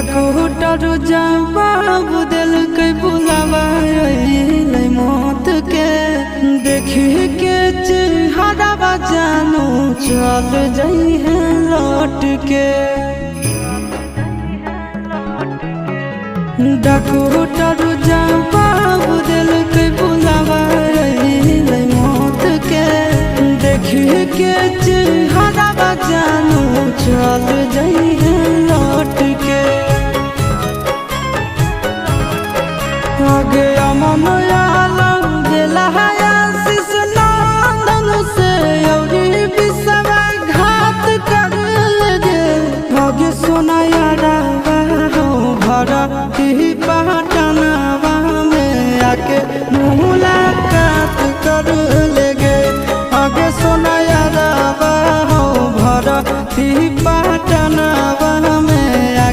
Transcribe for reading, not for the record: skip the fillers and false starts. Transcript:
Doctor जवाब दिल के बुलावा मौत के देखी के चेहरा जानू चल जाई है लौट के। डॉक्टर जवाब दिल के बुलावा मौत के देखी के चेहरा जानू चल जाई है लौट के। आगे अमन आलम गेला आशीष नंदन से औरी विश्वासघात कर गे। आगे सोना यारा हो भरा ही पटनावा में आके मुलाकात कर ले गे। आगे सोना यारा हो भरा